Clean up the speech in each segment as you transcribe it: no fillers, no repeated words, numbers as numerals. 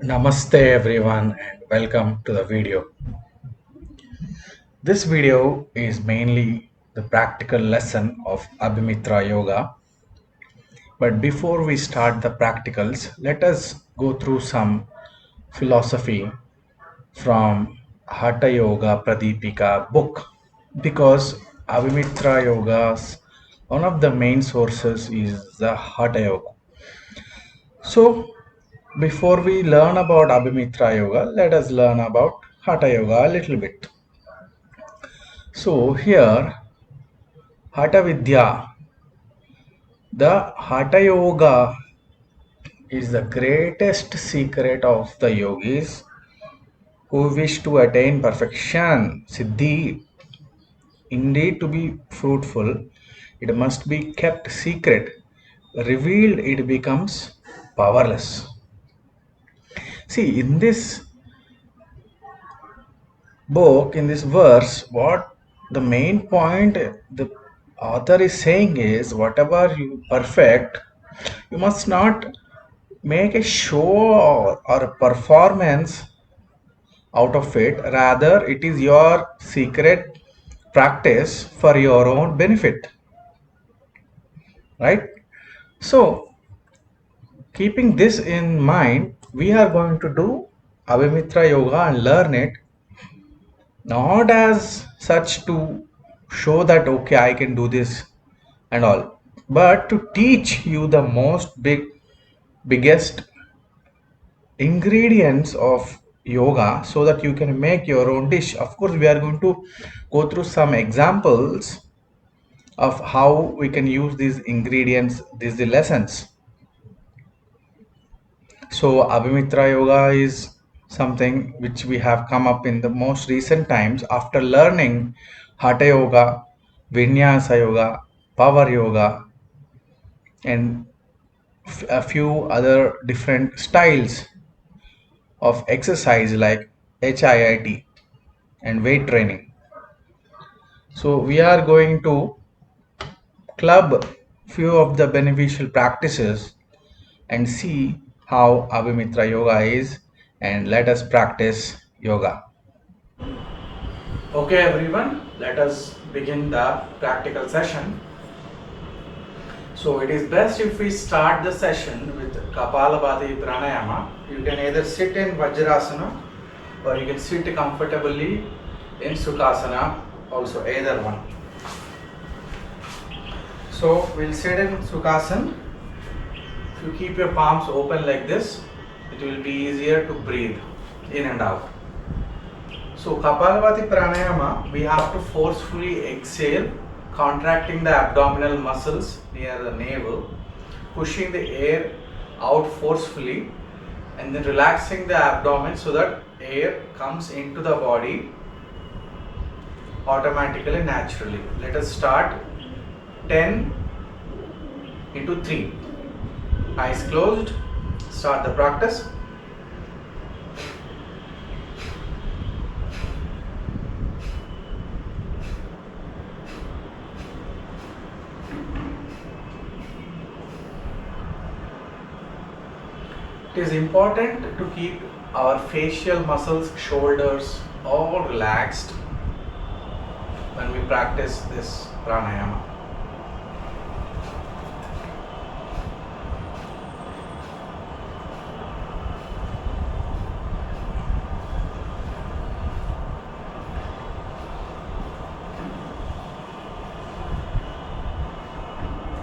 Namaste everyone and welcome to the video. This video is mainly the practical lesson of Abhimitra Yoga. But before we start the practicals, let us go through some philosophy from Hatha Yoga Pradipika book. Because Abhimitra Yoga's one of the main sources is the Hatha Yoga. So before we learn about Abhimitra Yoga, let us learn about Hatha Yoga a little bit. So here, Hatha Vidya, the Hatha Yoga is the greatest secret of the yogis who wish to attain perfection, Siddhi. Indeed, to be fruitful, it must be kept secret. Revealed, it becomes powerless. See, in this book, in this verse, what the main point the author is saying is whatever you perfect, you must not make a show or a performance out of it. Rather, it is your secret practice for your own benefit, right? So, keeping this in mind, we are going to do Abhimitra Yoga and learn it not as such to show that okay I can do this and all, but to teach you the biggest ingredients of yoga so that you can make your own dish. Of course, we are going to go through some examples of how we can use these ingredients, these lessons. So, Abhimitra Yoga is something which we have come up in the most recent times after learning Hatha Yoga, Vinyasa Yoga, Power Yoga, and a few other different styles of exercise like HIIT and weight training. So we are going to club few of the beneficial practices and see how Abhimitra Yoga is, and let us practice yoga. Okay everyone, let us begin the practical session. So it is best if we start the session with Kapalabhati Pranayama. You can either sit in Vajrasana or you can sit comfortably in Sukhasana, also either one. So we'll sit in Sukhasana. If you keep your palms open like this, it will be easier to breathe in and out. So Kapalabhati Pranayama, we have to forcefully exhale, contracting the abdominal muscles near the navel, pushing the air out forcefully, and then relaxing the abdomen so that air comes into the body automatically, naturally. Let us start 10 into 3. Eyes closed. Start the practice. It is important to keep our facial muscles, shoulders all relaxed when we practice this pranayama.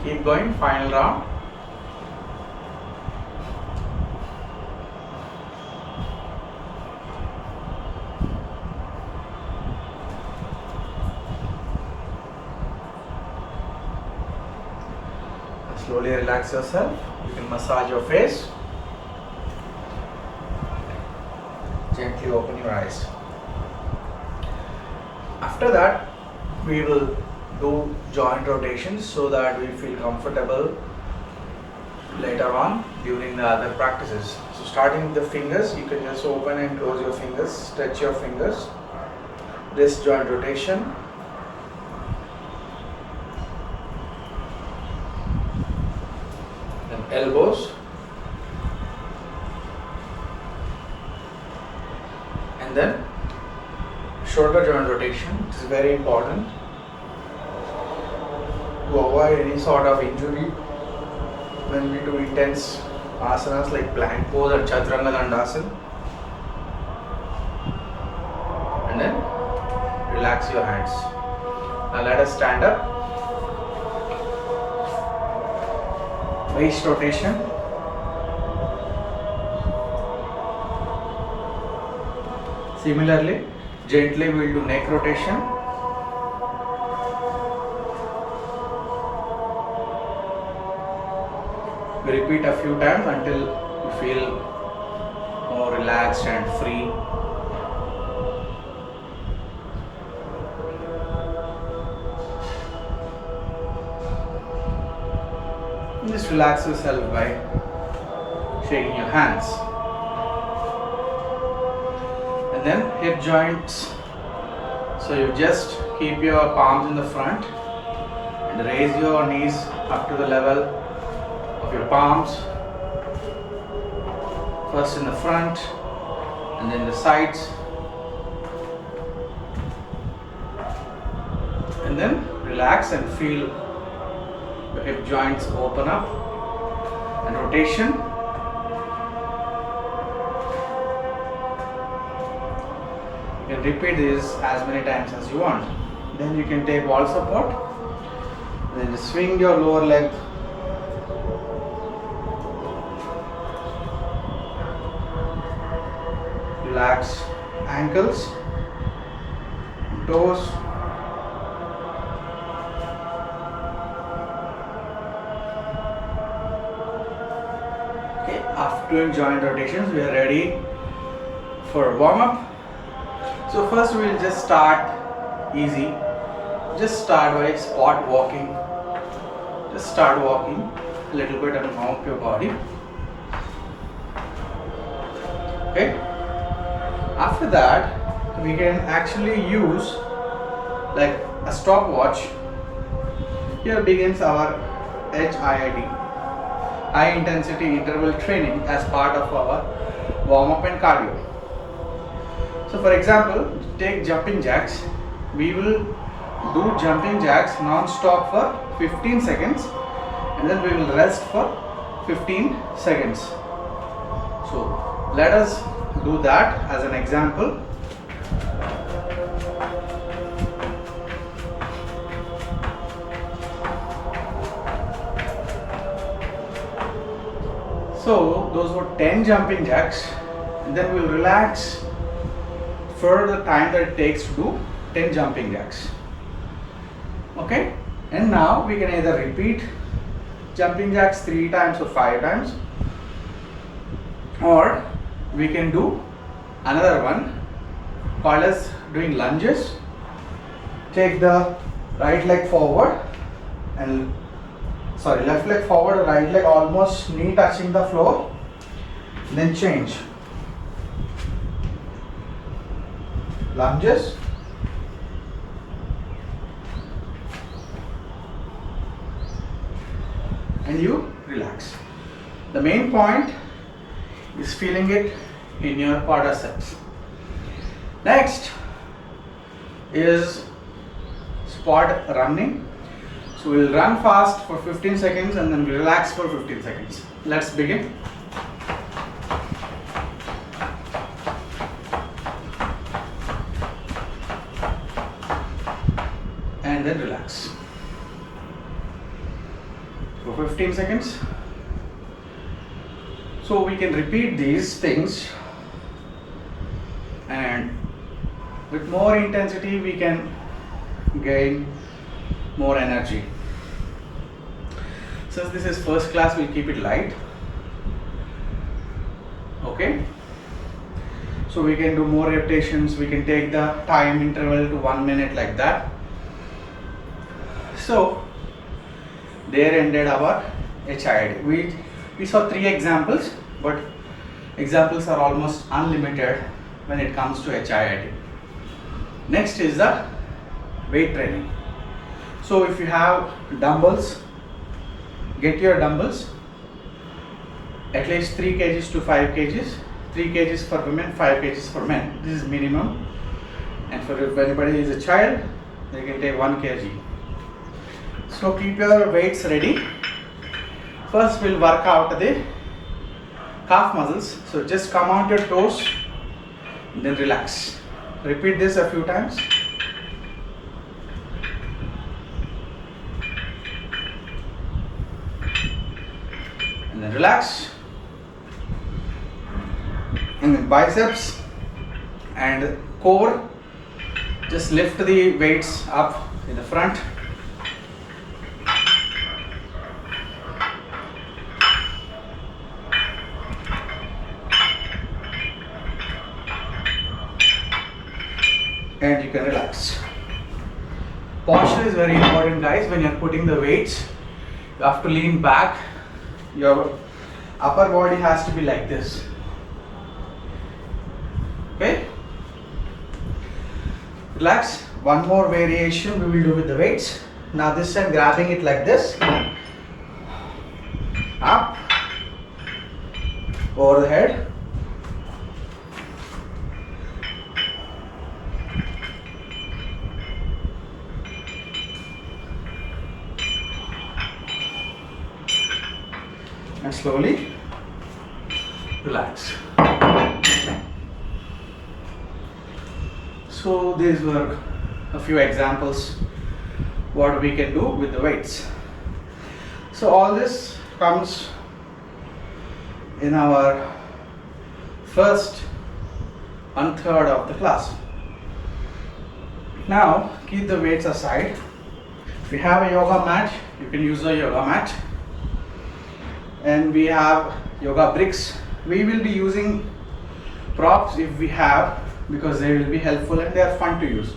Keep going, final round. Slowly relax yourself. You can massage your face. Gently open your eyes. After that, we will do joint rotations so that we feel comfortable later on during the other practices. So starting with the fingers, you can just open and close your fingers, stretch your fingers. Wrist joint rotation. Then elbows. And then shoulder joint rotation. It is very important to avoid any sort of injury when we do intense asanas like plank pose or chaturanga dandasana. And then relax your hands. Now let us stand up. Waist rotation. Similarly, gently we will do neck rotation. We repeat a few times until you feel more relaxed and free. Just relax yourself by shaking your hands. And then hip joints. So you just keep your palms in the front and raise your knees up to the level of your palms. First in the front and then the sides. And then relax and feel the hip joints open up and rotation. You can repeat this as many times as you want. Then you can take wall support. Then just swing your lower leg. Relax ankles, toes. After doing joint rotations, we are ready for a warm up. So first we will just start easy. Just start by spot walking. Just start walking a little bit and warm up your body. Okay. After that, we can actually use like a stopwatch. Here begins our HIIT. High intensity interval training as part of our warm up and cardio. So for example, take jumping jacks. We will do jumping jacks non-stop for 15 seconds and then we will rest for 15 seconds. So let us do that as an example. So those were 10 jumping jacks and then we'll relax for the time that it takes to do 10 jumping jacks. Okay, and now we can either repeat jumping jacks 3 times or 5 times, or we can do another one called as doing lunges. Take the right leg forward and left leg forward, right leg almost knee touching the floor, then change. Lunges. And you relax. The main point is feeling it in your quadriceps. Next is spot running. So we'll run fast for 15 seconds and then relax for 15 seconds. Let's begin. And then relax. For 15 seconds. So we can repeat these things, and with more intensity we can gain more energy. Since this is first class, we'll keep it light. Okay. So we can do more repetitions. We can take the time interval to 1 minute like that. So there ended our HIIT. We saw 3 examples, but examples are almost unlimited when it comes to HIIT. Next is the weight training. So if you have dumbbells, get your dumbbells at least 3 kgs to 5 kgs. 3 kgs for women, 5 kgs for men. This is minimum. And for if anybody is a child, they can take 1 kg. So keep your weights ready. First we'll work out the calf muscles. So just come out your toes, then relax. Repeat this a few times. And then relax. And then biceps and core. Just lift the weights up in the front. And you can relax. Posture is very important, guys. When you're putting the weights, you have to lean back. Your upper body has to be like this. Okay? Relax. One more variation we will do with the weights. Now this time grabbing it like this. Up. Over the head. And slowly relax. So these were a few examples what we can do with the weights. So all this comes in our first and third of the class. Now keep the weights aside. If you have a yoga mat, you can use a yoga mat. And we have yoga bricks. We will be using props if we have, because they will be helpful and they are fun to use.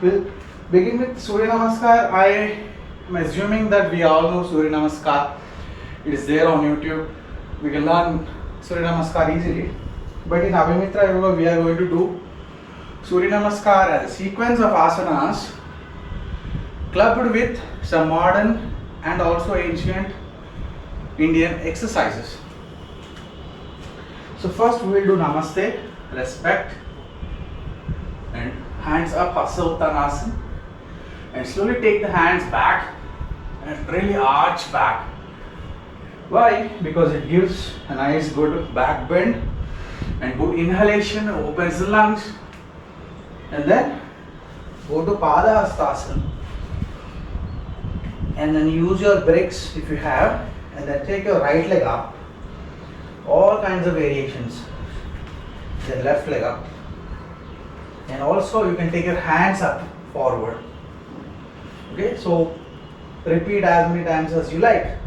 We'll begin with Surya Namaskar. I am assuming that we all know Surya Namaskar. It is there on YouTube. We can learn Surya Namaskar easily. But in Abhimitra Yoga, we are going to do Surya Namaskar as a sequence of asanas clubbed with some modern and also ancient Indian exercises. So first we will do Namaste, respect, and hands up, Hasta Uttanasana, and slowly take the hands back and really arch back. Why? Because it gives a nice good back bend and good inhalation, opens the lungs, and then go to Pada Hastasana, and then use your bricks if you have, and then take your right leg up. All kinds of variations. Then left leg up. And also you can take your hands up forward. Okay, so repeat as many times as you like.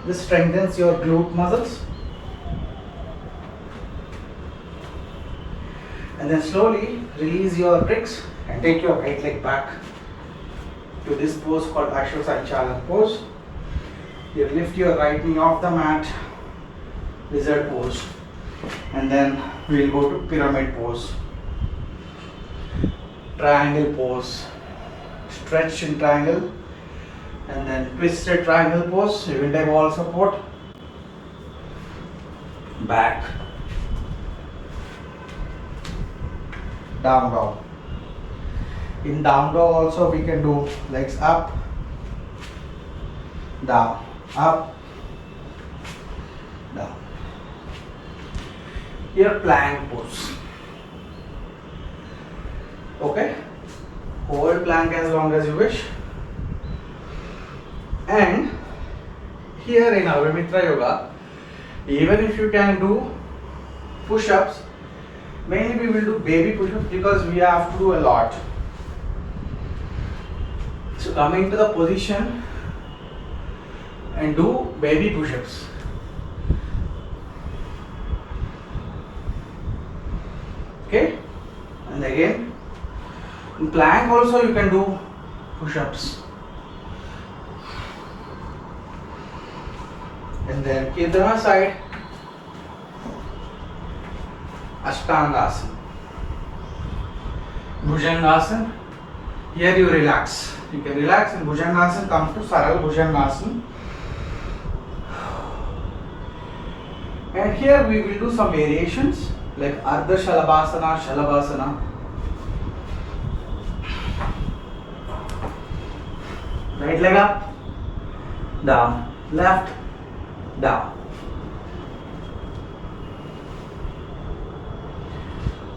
This strengthens your glute muscles. And then slowly release your bricks and take your right leg back to this pose called Ashwasanchalan pose. You lift your right knee off the mat, lizard pose, and then we will go to pyramid pose, triangle pose, stretch in triangle, and then twisted triangle pose. You will take wall support, back, down dog. In down dog also we can do legs up, down, up, down. Here plank pose. Okay, hold plank as long as you wish. And here in Abhimitra Yoga, even if you can do push-ups, mainly we will do baby push-ups because we have to do a lot. So coming to the position and do baby push-ups. Okay, and again in plank also you can do push-ups. And then keep them aside. Ashtangasana, Bhujangasana. Here you relax. You can relax in Bhujangasana, come to Saral Bhujangasana. And here we will do some variations like Ardha Shalabhasana, Shalabhasana. Right leg up, down, left, down.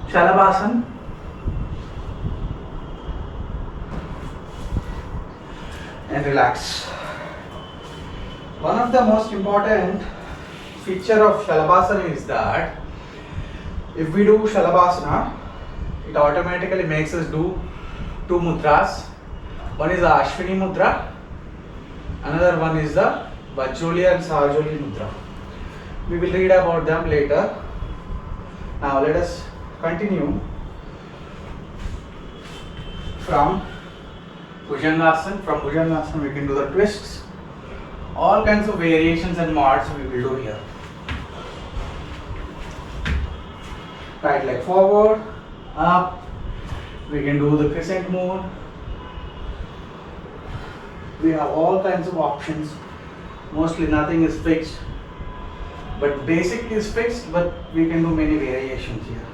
Shalabhasana. And relax. One of the most important feature of Shalabhasana is that if we do Shalabhasana, it automatically makes us do two mudras. One is the Ashwini mudra, another one is the Vajroli and Sahajoli mudra. We will read about them later. Now let us continue from Bhujangasana. From Bhujangasana we can do the twists. All kinds of variations and mods we will do here. Right leg forward, up. We can do the crescent moon. We have all kinds of options. Mostly nothing is fixed, but basic is fixed, but we can do many variations here.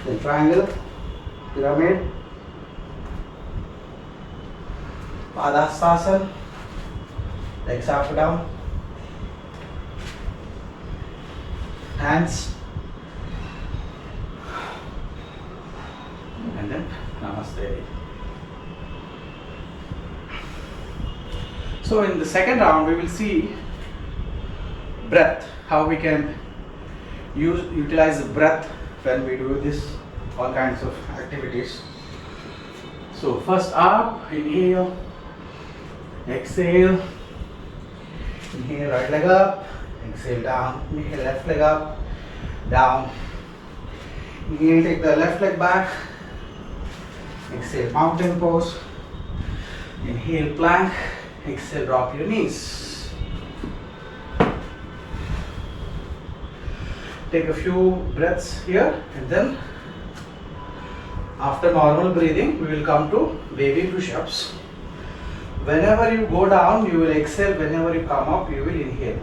The triangle, pyramid, Padhastasana, legs up down, hands, and then Namaste. So in the second round we will see breath, how we can utilize the breath when we do this, all kinds of activities. So first up, inhale, exhale, inhale right leg up, exhale down, inhale left leg up, down, inhale take the left leg back, exhale mountain pose, inhale plank, exhale drop your knees. Take a few breaths here, and then after normal breathing we will come to baby push-ups. Whenever you go down you will exhale, whenever you come up you will inhale.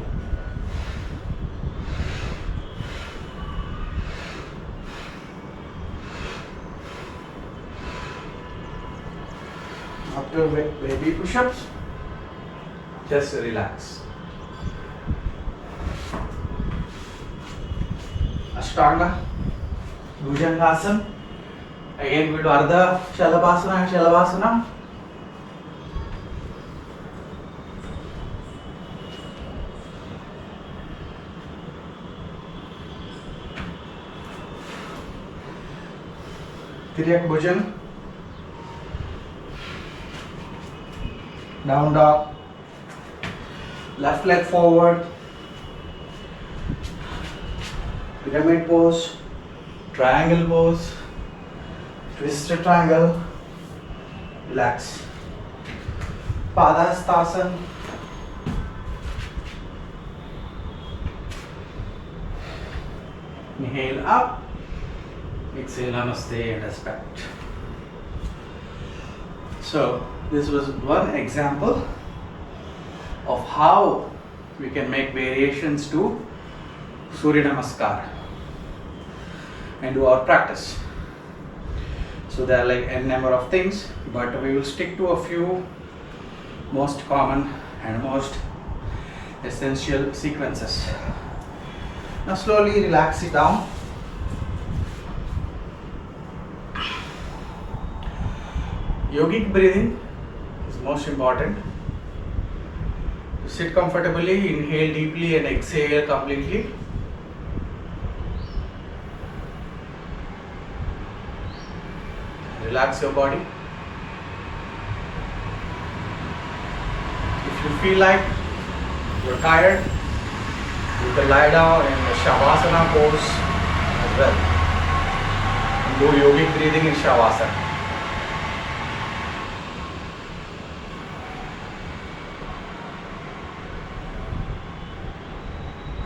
After baby push-ups, just relax. Ashtanga, Bhujangasana. Again we do Ardha Shalabhasana and Shalabhasana. Tiryak Bhujan. Down dog. Left leg forward, pyramid pose, triangle pose, twisted triangle, relax. Padhastasana, inhale up, exhale Namaste and respect. So this was one example of how we can make variations to Surya Namaskar and do our practice. So there are like n number of things, but we will stick to a few most common and most essential sequences. Now slowly relax it down. Yogic breathing is most important. Sit comfortably, inhale deeply and exhale completely. Relax your body. If you feel like you're tired, you can lie down in the Shavasana pose as well. And do yogic breathing in Shavasana.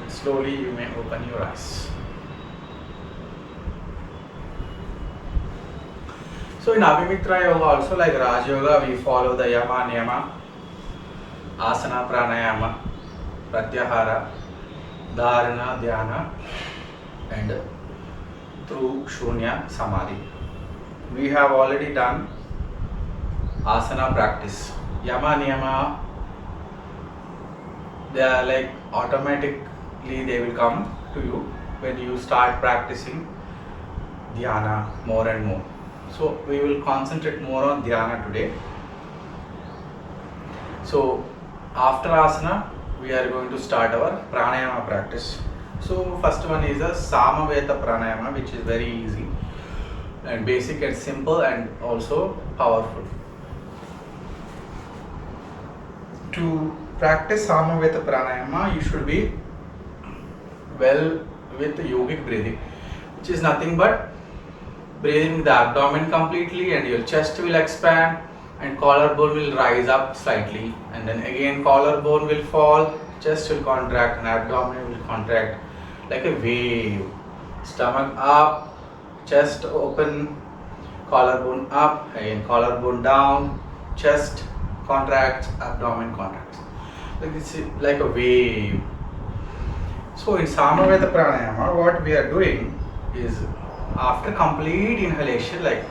Slowly you may open your eyes. So in Abhimitra Yoga also, like Raj Yoga, we follow the Yama, Niyama, Asana, Pranayama, Pratyahara, dharana, dhyana, and through shunya samadhi. We have already done asana practice. Yama niyama, they are like automatically they will come to you when you start practicing dhyana more and more. So we will concentrate more on dhyana today. So after asana we are going to start our pranayama practice. So first one is a samaveta pranayama, which is very easy and basic and simple and also powerful. To practice samaveta pranayama, you should be well with yogic breathing, which is nothing but breathing the abdomen completely, and your chest will expand and collarbone will rise up slightly, and then again collarbone will fall, chest will contract and abdomen will contract like a wave. Stomach up, chest open, collarbone up, again collarbone down, chest contracts, abdomen contracts. Like it's like a wave. So in Samaveta Pranayama, what we are doing is, after complete inhalation, like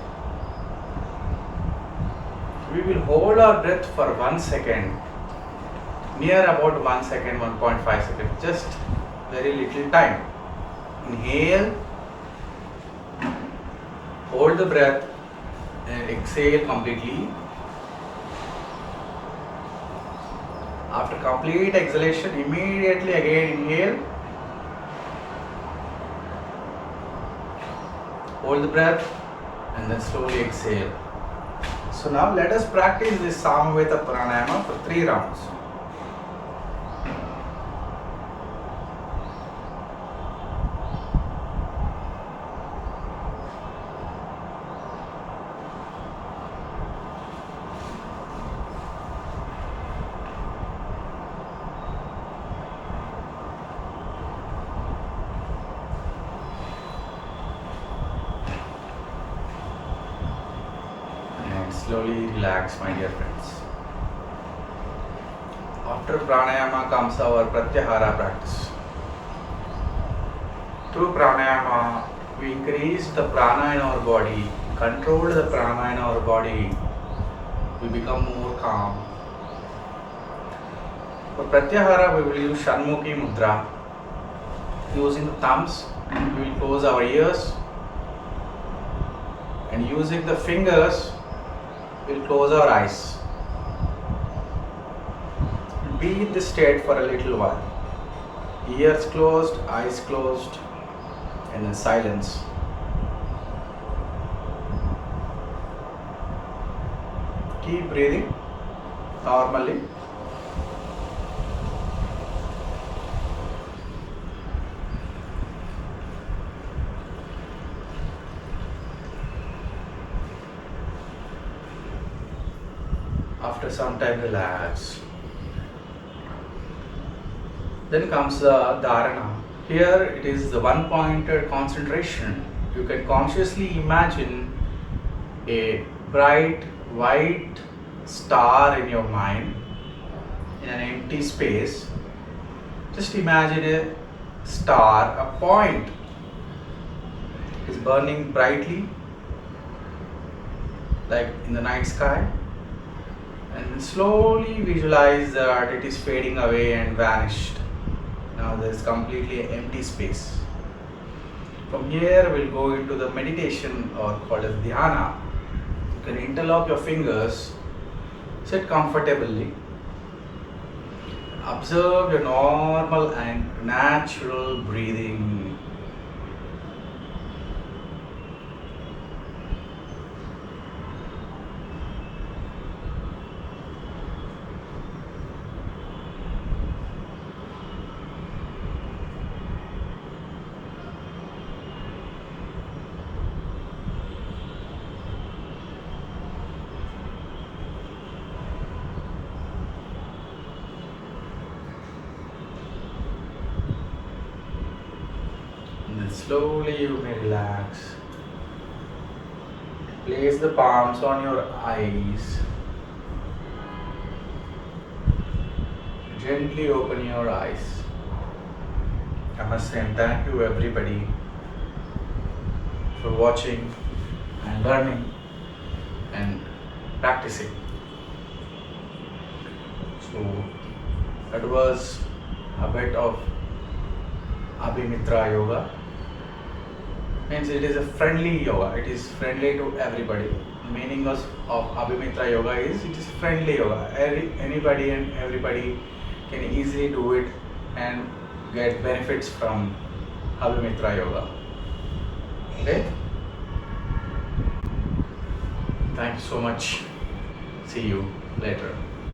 we will hold our breath for 1 second, near about 1 second, 1.5 seconds, just very little time. Inhale, hold the breath, and exhale completely. After complete exhalation, immediately again inhale, hold the breath, and then slowly exhale. So now let us practice this Samaveta Pranayama for 3 rounds. Slowly relax, my dear friends. After pranayama comes our pratyahara practice. Through pranayama, we increase the prana in our body, control the prana in our body, we become more calm. For pratyahara, we will use Shanmukhi Mudra. Using the thumbs, we will close our ears, and using the fingers, we'll close our eyes. Be in this state for a little while. Ears closed, eyes closed, and then silence. Keep breathing normally. After some time, relax. Then comes the dharana. Here it is the one-pointed concentration. You can consciously imagine a bright white star in your mind in an empty space. Just imagine a star, a point is burning brightly like in the night sky. And slowly visualize that it is fading away and vanished. Now there is completely empty space. From here we'll go into the meditation, or called as dhyana. You can interlock your fingers, sit comfortably, observe your normal and natural breathing. Slowly you may relax. Place the palms on your eyes. Gently open your eyes. I must say thank you everybody for watching and learning and practicing. So that was a bit of Abhimitra yoga. Means it is a friendly yoga. It is friendly to everybody. Meaning of Abhimitra yoga is it is friendly yoga. Anybody and everybody can easily do it and get benefits from Abhimitra yoga. Okay? Thank you so much. See you later.